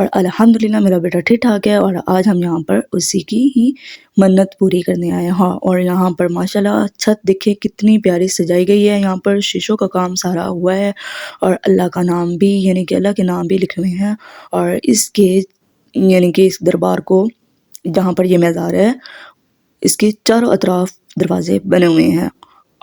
اور الحمدللہ میرا بیٹا ٹھیک ٹھاک ہے، اور آج ہم یہاں پر اسی کی ہی منت پوری کرنے آئے ہیں۔ ہاں، اور یہاں پر ماشاءاللہ چھت دیکھیں کتنی پیاری سجائی گئی ہے، یہاں پر شیشوں کا کام سارا ہوا ہے، اور اللہ کا نام بھی یعنی کہ اللہ کے نام بھی لکھے ہوئے ہیں، اور اس کے یعنی کہ اس دربار کو جہاں پر یہ مزار ہے اس کے چاروں اطراف دروازے بنے ہوئے ہیں،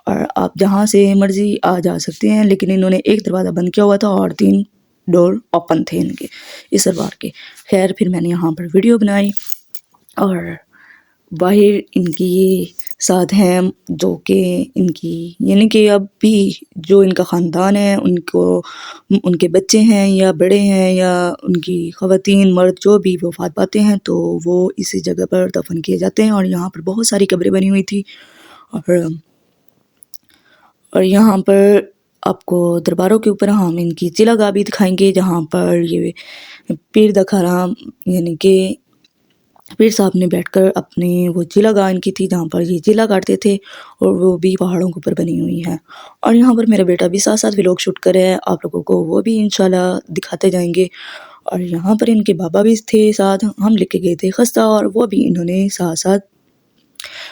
اور آپ جہاں سے مرضی آ جا سکتے ہیں، لیکن انہوں نے ایک دروازہ بند کیا ہوا تھا اور 3 ڈور اوپن تھے ان کے اس دربار کے۔ خیر پھر میں نے یہاں پر ویڈیو بنائی، اور باہر ان کی یہ ساتھ ہیں جو کہ ان کی یعنی کہ اب بھی جو ان کا خاندان ہے ان کے بچے ہیں یا بڑے ہیں یا ان کی خواتین مرد جو بھی وفات پاتے ہیں تو وہ اسی جگہ پر دفن کیے جاتے ہیں، اور یہاں پر بہت ساری قبریں بنی ہوئی تھی، اور یہاں پر آپ کو درباروں کے اوپر ہم ان کی چلا گاہ بھی دکھائیں گے، جہاں پر یہ پیر دکھارا یعنی کہ پیر صاحب نے بیٹھ کر اپنے وہ چلا گاہ ان کی تھی جہاں پر یہ چلا کاٹتے تھے، اور وہ بھی پہاڑوں کے اوپر بنی ہوئی ہے۔ اور یہاں پر میرا بیٹا بھی ساتھ ساتھ ولاگ شوٹ کر رہا ہے، آپ لوگوں کو وہ بھی انشاءاللہ دکھاتے جائیں گے۔ اور یہاں پر ان کے بابا بھی تھے ساتھ، ہم لے کے گئے تھے خستہ، اور وہ بھی انہوں نے ساتھ ساتھ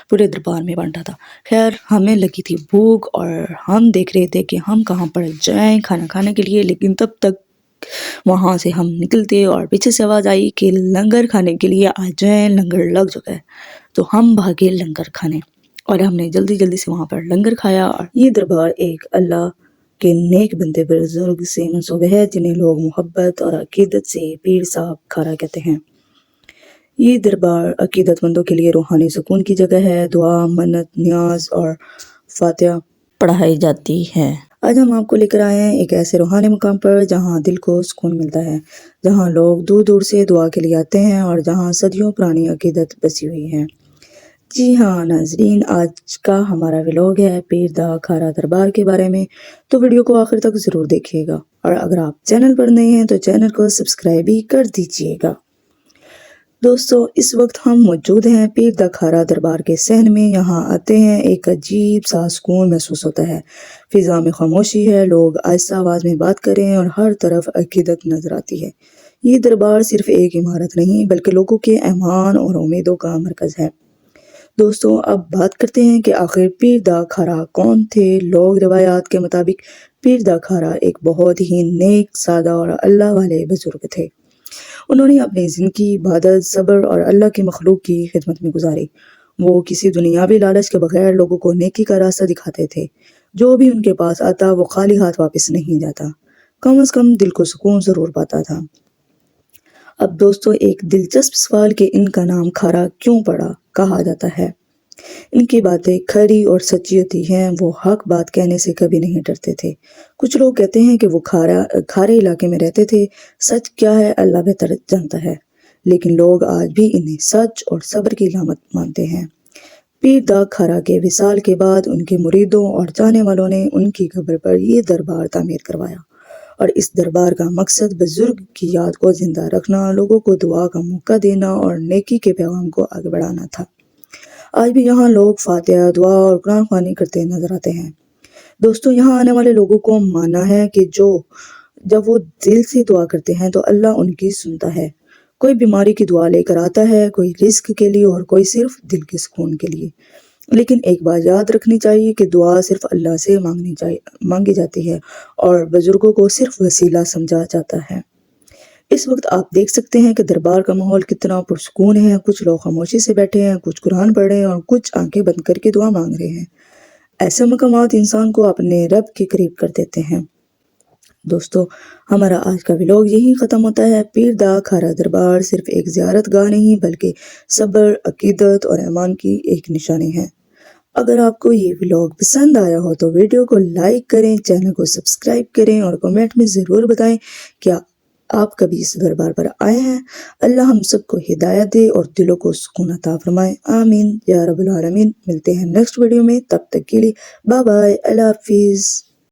پورے دربار میں بانٹا تھا۔ خیر ہمیں لگی تھی بھوک، اور ہم دیکھ رہے تھے کہ ہم کہاں پر جائیں کھانا کھانے کے لیے، لیکن تب تک وہاں سے ہم نکلتے اور پیچھے سے آواز آئی کہ لنگر کھانے کے لیے آ جائیں، لنگر لگ چکا ہے، تو ہم بھاگے لنگر کھانے، اور ہم نے جلدی جلدی سے وہاں پر لنگر کھایا۔ اور یہ دربار ایک اللہ کے نیک بندے بزرگ سے منسوب ہے جنہیں لوگ محبت اور عقیدت سے پیر صاحب کھارا کہتے ہیں۔ یہ دربار عقیدت مندوں کے لیے روحانی سکون کی جگہ ہے، دعا، منت، نیاز اور فاتحہ پڑھائی جاتی ہے۔ آج ہم آپ کو لے کر آئے ہیں ایک ایسے روحانی مقام پر جہاں دل کو سکون ملتا ہے، جہاں لوگ دور دور سے دعا کے لیے آتے ہیں، اور جہاں صدیوں پرانی عقیدت بسی ہوئی ہے۔ جی ہاں ناظرین، آج کا ہمارا ولاگ ہے پیر دا کھارا دربار کے بارے میں، تو ویڈیو کو آخر تک ضرور دیکھیے گا، اور اگر آپ چینل پر نئے ہیں تو چینل کو سبسکرائب بھی کر دیجیے گا۔ دوستو اس وقت ہم موجود ہیں پیر دا کھارا دربار کے صحن میں، یہاں آتے ہیں ایک عجیب سا سکون محسوس ہوتا ہے، فضا میں خاموشی ہے، لوگ آہستہ آواز میں بات کریں اور ہر طرف عقیدت نظر آتی ہے۔ یہ دربار صرف ایک عمارت نہیں بلکہ لوگوں کے ایمان اور امیدوں کا مرکز ہے۔ دوستو اب بات کرتے ہیں کہ آخر پیر دا کھارا کون تھے۔ لوگ روایات کے مطابق پیر دا کھارا ایک بہت ہی نیک، سادہ اور اللہ والے بزرگ تھے۔ انہوں نے اپنی زندگی عبادت، صبر اور اللہ کی مخلوق کی خدمت میں گزاری۔ وہ کسی دنیاوی لالچ کے بغیر لوگوں کو نیکی کا راستہ دکھاتے تھے، جو بھی ان کے پاس آتا وہ خالی ہاتھ واپس نہیں جاتا، کم از کم دل کو سکون ضرور پاتا تھا۔ اب دوستو ایک دلچسپ سوال کہ ان کا نام کھارا کیوں پڑا کہا جاتا ہے۔ ان کی باتیں کھری اور سچی ہوتی ہیں، وہ حق بات کہنے سے کبھی نہیں ڈرتے تھے۔ کچھ لوگ کہتے ہیں کہ وہ کھارے علاقے میں رہتے تھے، سچ کیا ہے اللہ بہتر جانتا ہے، لیکن لوگ آج بھی انہیں سچ اور صبر کی علامت مانتے ہیں۔ پیر دا کھارا کے وصال کے بعد ان کے مریدوں اور جانے والوں نے ان کی قبر پر یہ دربار تعمیر کروایا، اور اس دربار کا مقصد بزرگ کی یاد کو زندہ رکھنا، لوگوں کو دعا کا موقع دینا اور نیکی کے پیغام کو آگے بڑھانا تھا۔ آج بھی یہاں لوگ فاتحہ، دعا اور قرآن خوانی کرتے نظر آتے ہیں۔ دوستو یہاں آنے والے لوگوں کو ماننا ہے کہ جب وہ دل سے دعا کرتے ہیں تو اللہ ان کی سنتا ہے۔ کوئی بیماری کی دعا لے کر آتا ہے، کوئی رزق کے لیے اور کوئی صرف دل کے سکون کے لیے، لیکن ایک بات یاد رکھنی چاہیے کہ دعا صرف اللہ سے مانگی جاتی ہے، اور بزرگوں کو صرف وسیلہ سمجھا جاتا ہے۔ اس وقت آپ دیکھ سکتے ہیں کہ دربار کا ماحول کتنا پرسکون ہے، کچھ لوگ خاموشی سے بیٹھے ہیں، کچھ قرآن پڑھ رہے ہیں اور کچھ آنکھیں بند کر کے دعا مانگ رہے ہیں۔ ایسے مقامات انسان کو اپنے رب کے قریب کر دیتے ہیں۔ دوستو ہمارا آج کا ولاگ یہی ختم ہوتا ہے۔ پیر دا کھارا دربار صرف ایک زیارت گاہ نہیں بلکہ صبر، عقیدت اور ایمان کی ایک نشانی ہے۔ اگر آپ کو یہ ولاگ پسند آیا ہو تو ویڈیو کو لائک کریں، چینل کو سبسکرائب کریں، اور کمنٹ میں ضرور بتائیں کیا آپ کبھی اس دربار پر آئے ہیں۔ اللہ ہم سب کو ہدایت دے اور دلوں کو سکون عطا فرمائے، آمین یا رب العالمین۔ ملتے ہیں نیکسٹ ویڈیو میں، تب تک کے لیے بائے بائے، اللہ حافظ۔